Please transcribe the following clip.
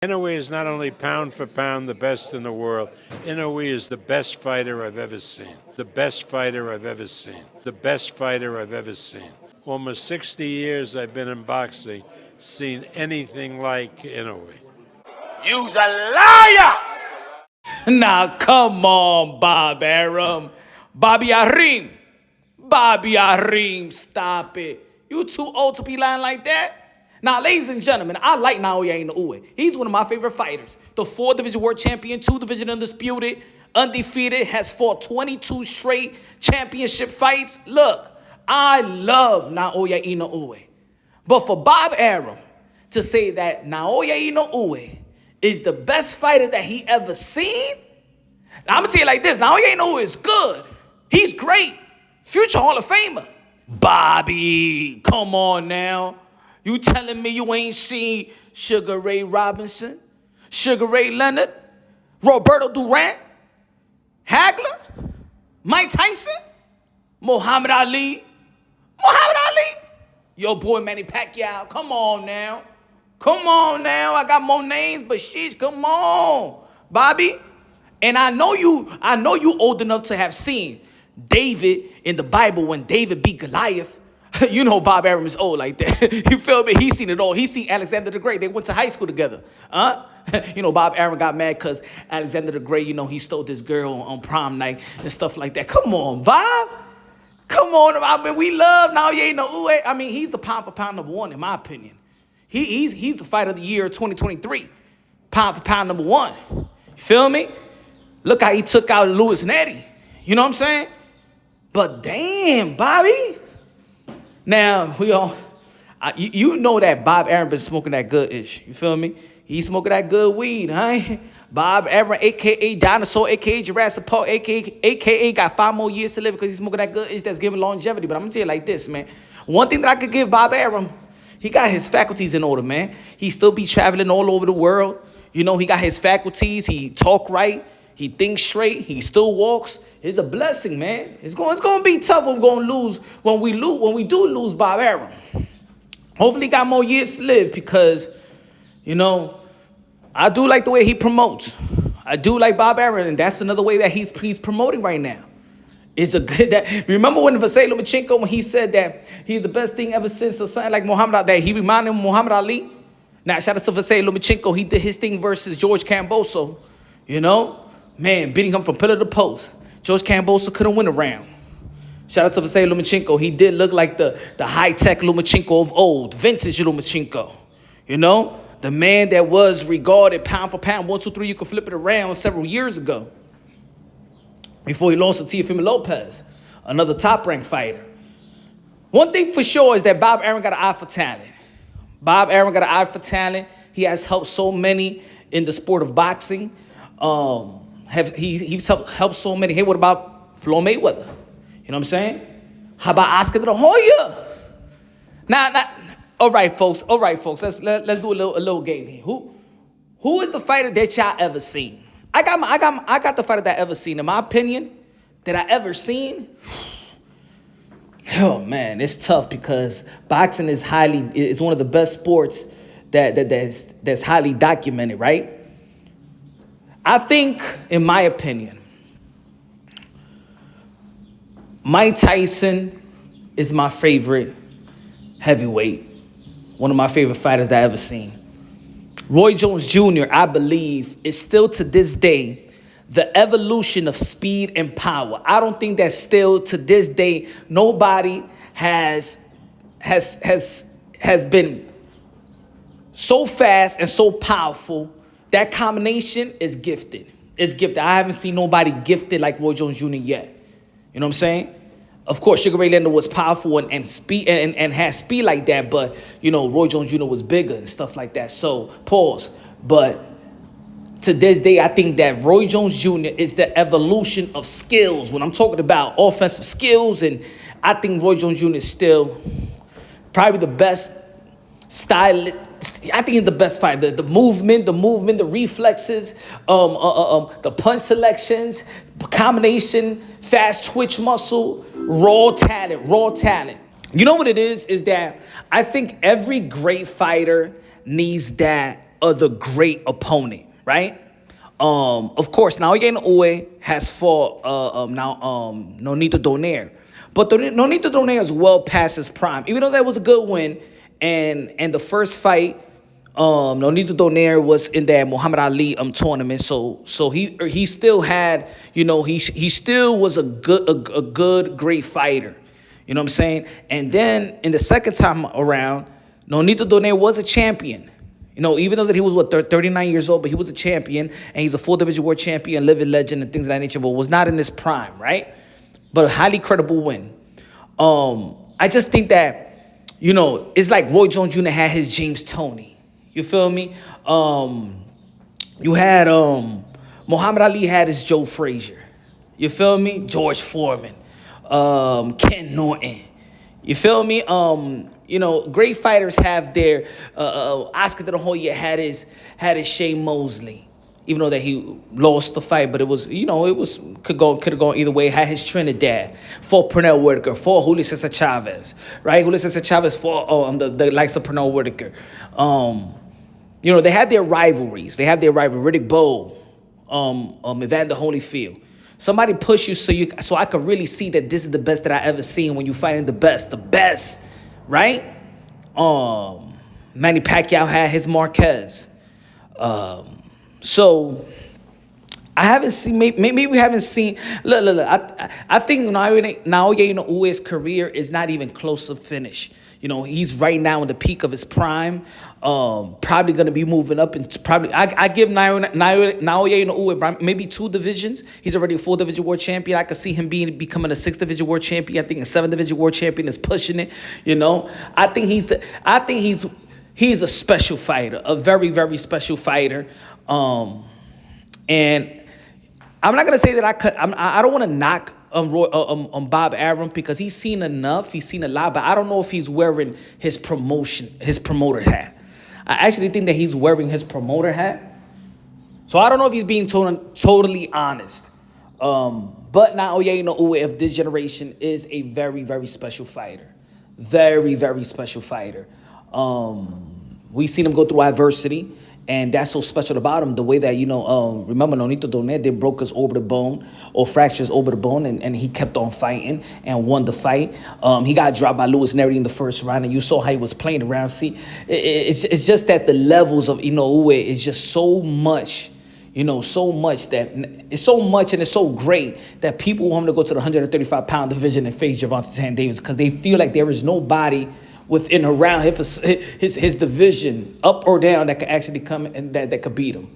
Inoue is not only pound for pound the best in the world, Inoue is the best fighter I've ever seen. The best fighter I've ever seen. The best fighter I've ever seen. Almost 60 years I've been in boxing, seen anything like Inoue. You's a liar! Now, come on, Bob Arum. Bobby Arum. Bobby Arum, stop it. You too old to be lying like that? Now, ladies and gentlemen, I like Naoya Inoue. He's one of my favorite fighters. The 4-division world champion, 2-division undisputed, undefeated, has fought 22 straight championship fights. Look, I love Naoya Inoue. But for Bob Arum to say that Naoya Inoue is the best fighter that he ever seen, now, I'm going to tell you like this. Naoya Inoue is good. He's great. Future Hall of Famer. Bobby, come on now. You telling me you ain't seen Sugar Ray Robinson, Sugar Ray Leonard, Roberto Duran, Hagler, Mike Tyson, Muhammad Ali, your boy Manny Pacquiao. Come on now. Come on now. I got more names, but shit, come on, Bobby. And I know you old enough to have seen David in the Bible when David beat Goliath. You know Bob Arum is old like that. You feel me? He's seen it all. He's seen Alexander the Great. They went to high school together. You know, Bob Arum got mad because Alexander the Great, you know, he stole this girl on prom night and stuff like that. Come on, Bob. Come on. I mean, we love Naoya Inoue. I mean, he's the pound for pound number one, in my opinion. He's the fighter of the year 2023. Pound for pound number one. You feel me? Look how he took out Louis Nettie. You know what I'm saying? But damn, Bobby. Now, you know that Bob Arum been smoking that good ish. You feel me? He's smoking that good weed, huh? Bob Arum, a.k.a. Dinosaur, a.k.a. Jurassic Park, a.k.a. got 5 more years to live because he's smoking that good ish that's giving longevity. But I'm going to tell you like this, man. One thing that I could give Bob Arum, he got his faculties in order, man. He still be traveling all over the world. You know, he got his faculties. He talk right. He thinks straight. He still walks. It's a blessing, man. It's going to be tough when we're going to lose. When we do lose Bob Arum. Hopefully he got more years to live because, you know, I do like the way he promotes. I do like Bob Arum, and that's another way that he's promoting right now. It's a good that. Remember when Vasily Lomachenko, when he said that he's the best thing ever since or something like Muhammad Ali, that he reminded him of Muhammad Ali? Now, shout out to Vasily Lomachenko. He did his thing versus George Kambosos, you know? Man, beating him from pillar to post. George Kambosos couldn't win a round. Shout out to Vasily Lomachenko. He did look like the high-tech Lomachenko of old, vintage Lomachenko. You know, the man that was regarded pound for pound, 1, 2, 3, you could flip it around several years ago. Before he lost to Teofimo Lopez, another top-ranked fighter. One thing for sure is that Bob Arum got an eye for talent. Bob Arum got an eye for talent. He has helped so many in the sport of boxing. He's helped so many. Hey, what about Floyd Mayweather? You know what I'm saying? How about Oscar de la Hoya? Now, all right, folks. Let's do a little game here. Who is the fighter that y'all ever seen? I got the fighter that I ever seen. In my opinion, that I ever seen. Oh man, it's tough because boxing is one of the best sports that's highly documented, right? I think, in my opinion, Mike Tyson is my favorite heavyweight. One of my favorite fighters that I ever seen. Roy Jones Jr., I believe, is still to this day the evolution of speed and power. I don't think that still to this day nobody has been so fast and so powerful. That combination is gifted. It's gifted. I haven't seen nobody gifted like Roy Jones Jr. yet. You know what I'm saying? Of course, Sugar Ray Leonard was powerful and speed and had speed like that, but you know, Roy Jones Jr. was bigger and stuff like that. So pause. But to this day, I think that Roy Jones Jr. is the evolution of skills. When I'm talking about offensive skills, and I think Roy Jones Jr. is still probably the best style. I think he's the best fighter. The movement, the reflexes, the punch selections, combination, fast twitch muscle, raw talent. You know what it is that I think every great fighter needs that other great opponent, right? Of course, Naoya Inoue has fought Nonito Donaire, but Nonito Donaire is well past his prime. Even though that was a good win, and the first fight, Nonito Donaire was in that Muhammad Ali tournament, so he still had, he still was a good great fighter. You know what I'm saying? And then in the second time around, Nonito Donaire was a champion. Even though that he was 39 years old, but he was a champion, and he's a full division world champion, living legend, and things of that nature, but was not in his prime, right? But a highly credible win. I just think that, it's like Roy Jones Jr. had his James Toney. You feel me? You had Muhammad Ali had his Joe Frazier. You feel me? George Foreman, Ken Norton. You feel me? Great fighters have their Oscar De La Hoya had his Shane Mosley, even though that he lost the fight, but it was could have gone either way. Had his Trinidad, fought Pernell Whitaker, fought Julio Cesar Chavez, right? Julio Cesar Chavez fought the likes of Pernell Whitaker. They had their rivalries. They have their rivalry. Riddick Bowe, Evander Holyfield. Somebody push you so I could really see that this is the best that I ever seen when you fighting the best, right? Manny Pacquiao had his Marquez. So I haven't seen. Maybe we haven't seen. Look. I think Naoya Inoue's career is not even close to finish. He's right now in the peak of his prime. Probably going to be moving up, and probably I give Naoya Inoue maybe 2 divisions. He's already a 4 division world champion. I could see him becoming a 6 division world champion. I think a 7 division world champion is pushing it. I think he's a special fighter, a very very special fighter. And I'm not gonna say that I don't want to knock Bob Arum because he's seen enough. He's seen a lot, but I don't know if he's wearing his promoter hat. I actually think that he's wearing his promoter hat. So I don't know if he's being totally honest. But Naoya Inoue of this generation is a very, very special fighter. Very, very special fighter. We've seen him go through adversity. And that's so special about him, the way that, remember Nonito Donaire, they broke his orbital bone or fractures over the bone, and he kept on fighting and won the fight. He got dropped by Louis Neri in the first round, and you saw how he was playing around. See, it's just that the levels of Inoue is just so much, so much and it's so great that people want him to go to the 135-pound division and face Gervonta Tank Davis because they feel like there is nobody within around his division, up or down, that could actually come and that could beat him.